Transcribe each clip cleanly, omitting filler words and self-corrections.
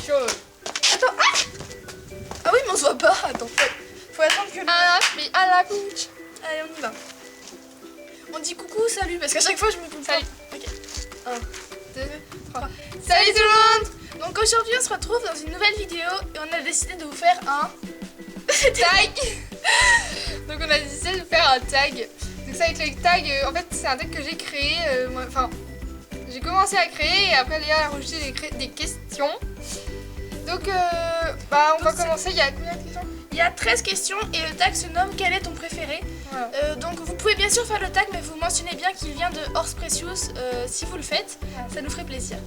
chaud. Attends, ah oui, mais on se voit pas. Attends, faut attendre que Mais à la bouche. Allez, on y va. On dit coucou, salut, parce qu'à chaque fois je me coupe. Salut. Ok. 1, 2, 3. Salut tout le monde. Donc aujourd'hui on se retrouve dans une nouvelle vidéo et on a décidé de vous faire un Tag. Donc on a décidé de faire un tag. Donc ça avec le tag, en fait c'est un tag que j'ai créé, enfin j'ai commencé à créer et après Léa a rajouté des questions. Donc on va commencer, il y a combien de questions? Il y a 13 questions et le tag se nomme quel est ton préféré. Voilà. Donc vous pouvez bien sûr faire le tag mais vous mentionnez bien qu'il vient de Horse Precious si vous le faites, ça nous ferait plaisir.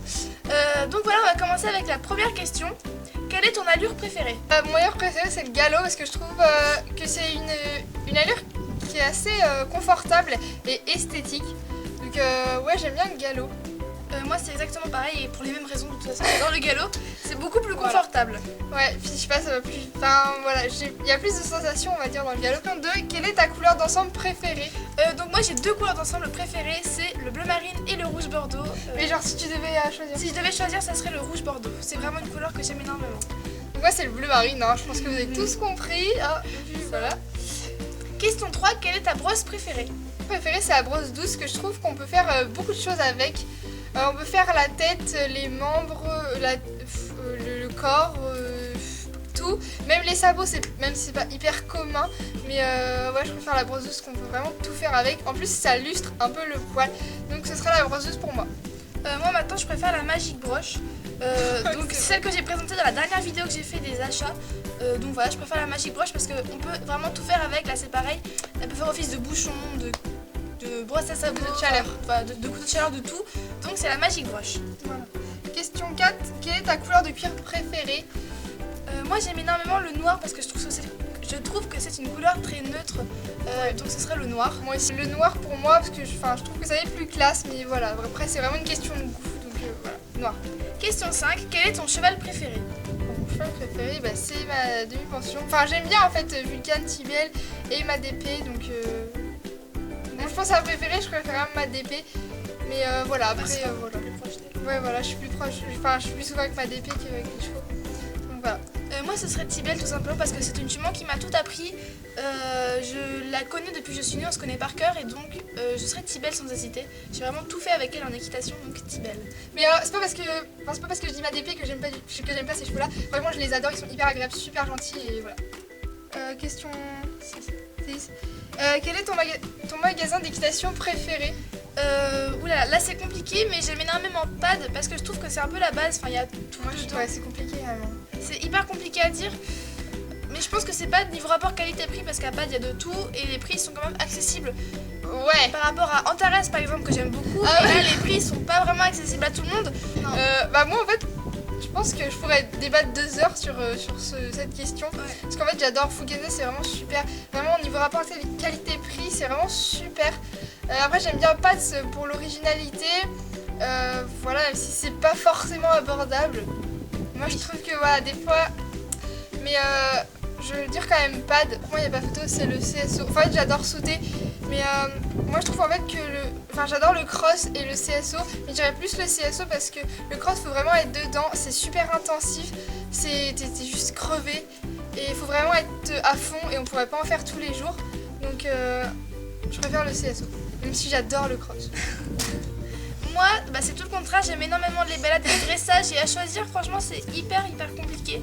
Donc voilà, on va commencer avec la première question. Quelle est ton allure préférée? Mon meilleur préféré c'est le galop parce que je trouve que c'est une allure qui est assez confortable et esthétique. Donc ouais, j'aime bien le galop. Moi c'est exactement pareil et pour les mêmes raisons de toute façon. Dans le galop, c'est beaucoup plus confortable. Ouais, puis je sais pas, ça va plus. Enfin voilà, il y a plus de sensations on va dire dans le galop. Question 2, quelle est ta couleur d'ensemble préférée? Donc moi j'ai deux couleurs d'ensemble préférées, c'est le bleu marine et le rouge bordeaux. Mais genre si tu devais choisir. Si je devais choisir, ça serait le rouge bordeaux. C'est vraiment une couleur que j'aime énormément. Donc moi c'est le bleu marine, hein. Je pense que vous avez tous compris. Ah, voilà. Question 3, quelle est ta brosse préférée? Mon préféré c'est la brosse douce que je trouve qu'on peut faire beaucoup de choses avec. On peut faire la tête, les membres, le corps, tout. Même les sabots, même si c'est pas hyper commun. Mais ouais, je préfère la brosse douce qu'on peut vraiment tout faire avec. En plus, ça lustre un peu le poil. Donc ce sera la brosse douce pour moi. Moi maintenant, je préfère la Magic Brush. Donc celle que j'ai présentée dans la dernière vidéo que j'ai fait des achats. Donc voilà, je préfère la Magic Brush parce qu'on peut vraiment tout faire avec. Là, c'est pareil. Elle peut faire office de bouchon, de brosse à sabot, de chaleur, de couteau de chaleur, de tout. Donc c'est la Magic Brush. Voilà. Question 4, quelle est ta couleur de cuir préférée? Moi j'aime énormément le noir parce que je trouve que c'est une couleur très neutre. Donc ce serait le noir. Moi aussi le noir pour moi parce que je trouve que ça est plus classe, mais voilà, après c'est vraiment une question de goût. Donc voilà, noir. Question 5, quel est ton cheval préféré? Mon cheval préféré, c'est ma demi-pension. Enfin j'aime bien en fait Vulcan, Tibel et ma DP, donc je pense à ma préférée, je préfère même ma DP. Mais voilà, après voilà. Ouais voilà, je suis plus proche, je suis plus souvent avec ma DP qu'avec les chevaux. Donc voilà. Moi ce serait Tibel tout simplement parce que c'est une jument qui m'a tout appris. Je la connais depuis que je suis née, on se connaît par cœur et donc je serais Tibel sans hésiter. J'ai vraiment tout fait avec elle en équitation, donc Tibel. Mais c'est pas parce que je dis ma DP que j'aime pas ces chevaux là. Vraiment je les adore, ils sont hyper agréables, super gentils et voilà. Question 6. Quel est ton magasin d'équitation préféré? Oula, là c'est compliqué mais j'aime énormément Pad parce que je trouve que c'est un peu la base, il y a tout. Ouais, c'est compliqué vraiment. C'est hyper compliqué à dire, mais je pense que c'est Pad niveau rapport qualité-prix parce qu'à Pad il y a de tout et les prix sont quand même accessibles. Ouais. Par rapport à Antares par exemple que j'aime beaucoup, et là les prix sont pas vraiment accessibles à tout le monde. Moi en fait, je pense que je pourrais débattre 2 heures sur cette question. Ouais. Parce qu'en fait j'adore Fugazi, c'est vraiment super. Vraiment au niveau rapport qualité-prix, c'est vraiment super. Après j'aime bien Pats pour l'originalité. Voilà, même si c'est pas forcément abordable. Moi je trouve que voilà, des fois. Mais je veux dire quand même Pad, pour moi il n'y a pas photo, c'est le CSO. En fait j'adore sauter. Mais moi je trouve en fait que j'adore le cross et le CSO. Mais je dirais plus le CSO parce que le cross faut vraiment être dedans. C'est super intensif. T'es juste crevé. Et il faut vraiment être à fond et on pourrait pas en faire tous les jours. Donc je préfère le CSO. Même si j'adore le cross. Moi, c'est tout le contraire, j'aime énormément les balades et le dressage et à choisir, franchement, c'est hyper compliqué.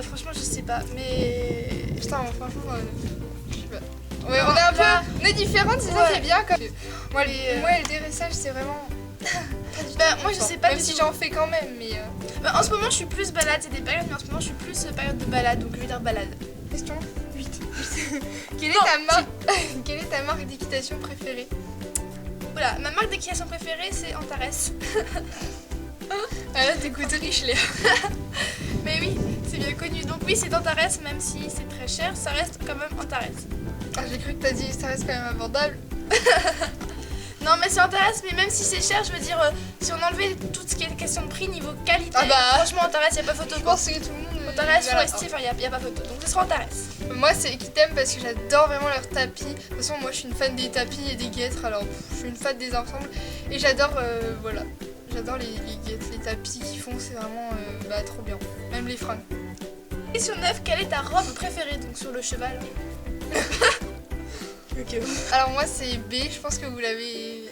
Franchement, je sais pas, mais... Putain, franchement, je sais pas. Ouais, on est différentes, c'est ça qui est bien. Moi, le dressage, c'est vraiment... moi, je sais pas. Même si j'en fais quand même, mais... en ce moment, je suis plus balade, c'est des périodes, mais en ce moment, je suis plus période de balade, donc je vais dire balade. Question 8. Quelle est ta marque d'équitation préférée? Voilà, ma marque d'équitation préférée c'est Antares. Ah là t'écoutes riche Léa. Mais oui, c'est bien connu. Donc oui c'est Antares, même si c'est très cher, ça reste quand même Antares. Ah j'ai cru que t'as dit ça reste quand même abordable. Non mais c'est Antares, mais même si c'est cher, je veux dire, si on enlevait tout ce qui est question de prix niveau qualité, franchement Antares y a pas photo. Je pense que tout le monde... Antares, Forestier, y a pas photo, donc ce sera Antares. Moi c'est Equitem parce que j'adore vraiment leurs tapis. De toute façon moi je suis une fan des tapis et des guêtres, alors je suis une fan des ensembles. Et j'adore, voilà. J'adore les tapis qu'ils font, c'est vraiment trop bien. Même les fringues. Question 9, quelle est ta robe préférée donc sur le cheval? Ok. Alors moi c'est B, je pense que vous l'avez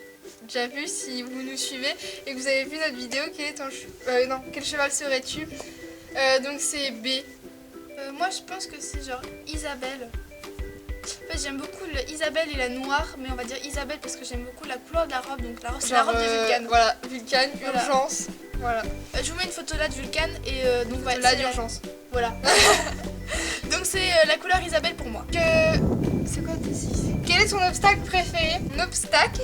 déjà vu si vous nous suivez et que vous avez vu notre vidéo. Quel cheval serais-tu? Donc c'est B. Moi je pense que c'est genre Isabelle. En fait j'aime beaucoup Isabelle et la noire, mais on va dire Isabelle parce que j'aime beaucoup la couleur de la robe. Donc la robe c'est la robe de Vulcan. Voilà, Vulcan, Voilà. urgence. Voilà. Je vous mets une photo là de Vulcan et donc voilà. Là d'urgence. Voilà. Donc c'est la couleur Isabelle pour moi. C'est quoi Quel est ton obstacle préféré? Mon obstacle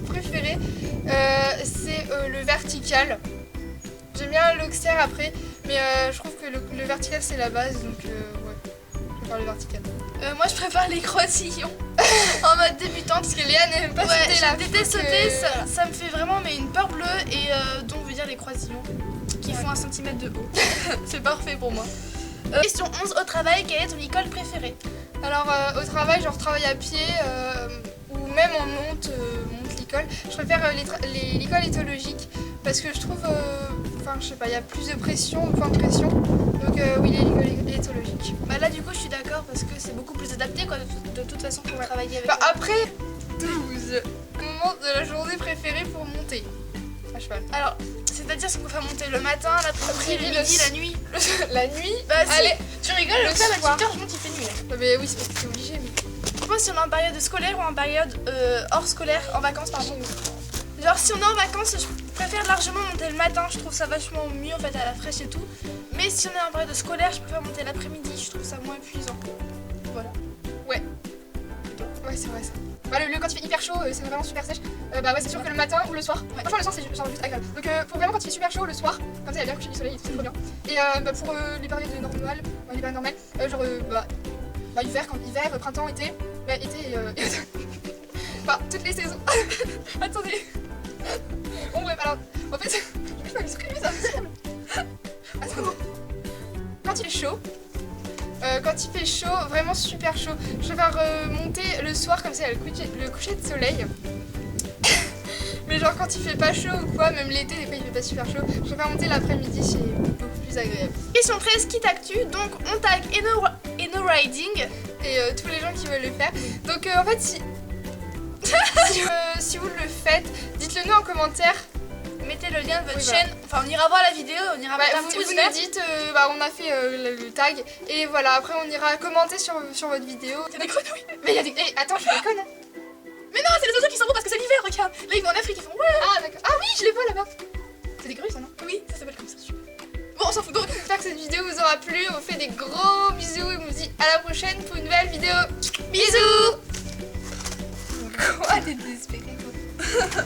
préféré, c'est le vertical. J'aime bien l'auxerre après, mais je trouve que le vertical c'est la base, donc ouais, je préfère le vertical. Moi je préfère les croisillons en mode débutante. Parce que Léa n'aime pas sauter là. Je déteste sauter, ça me fait vraiment une peur bleue et donc veut dire les croisillons qui font 1 cm de haut. C'est parfait pour moi. Question 11, au travail, quelle est ton école préférée? Alors au travail, genre travail à pied ou même on monte l'école. Je préfère l'école éthologique parce que je trouve, je sais pas, il y a plus de pression, point de pression. Donc oui, l'école éthologique. Bah là du coup je suis d'accord parce que c'est beaucoup plus adapté quoi de toute façon pour travailler avec. Après 12, moment de la journée préférée pour monter à cheval. Alors c'est-à-dire qu'on peut faire monter le matin, l'après-midi, le midi, la nuit. La nuit. Bah allez, tu rigoles, le soir. à 18h je monte il fait nuit. Mais oui, c'est obligé. Mais... Je pense si on est en période scolaire ou en période hors scolaire, en vacances pardon. Genre si on est en vacances, je préfère largement monter le matin, je trouve ça vachement mieux en fait à la fraîche et tout. Mais si on est en période scolaire, je préfère monter l'après-midi, je trouve ça moins épuisant. Voilà. Ouais, c'est vrai ça. Bah, quand il fait hyper chaud, c'est vraiment super sèche. Ouais, c'est sûr que le matin ou le soir. Ouais. Franchement, le soir, c'est juste agréable. Donc, pour vraiment quand il fait super chaud le soir, comme ça, il y a bien couché du soleil et tout, c'est trop bien. Et pour les périodes normales, les périodes normales, hiver, printemps, été, été et automne. Toutes les saisons. Attendez. Bon, bref, alors, en fait, je vais m'exprimer, ça me semble. Attends. Quand il fait chaud, vraiment super chaud, je préfère monter le soir comme ça, il y a le coucher de soleil. Mais genre quand il fait pas chaud ou quoi, même l'été, des fois il fait pas super chaud, je préfère monter l'après-midi, c'est beaucoup plus agréable. Question 13, qui tag-tu? Donc on tag Eno Riding et tous les gens qui veulent le faire. Donc en fait, si vous le faites, dites-le nous en commentaire. Mettez le lien de votre chaîne, enfin on ira voir la vidéo, on ira mettre un pouce vous vert. nous dites, on a fait le tag et voilà, après on ira commenter sur votre vidéo. C'est des grenouilles. Mais il y a des... attends, je déconne hein. Mais non, c'est les oiseaux qui s'en vont parce que c'est l'hiver, regarde. Là ils vont en Afrique, ils font ouais. Ah d'accord, ah oui, je les vois là-bas. C'est des grues ça non? Oui, ça s'appelle comme ça. Bon, on s'en fout. Donc j'espère que cette vidéo vous aura plu, on vous fait des gros bisous et on vous dit à la prochaine pour une nouvelle vidéo. Bisous. Quoi, t'es désespérée quoi.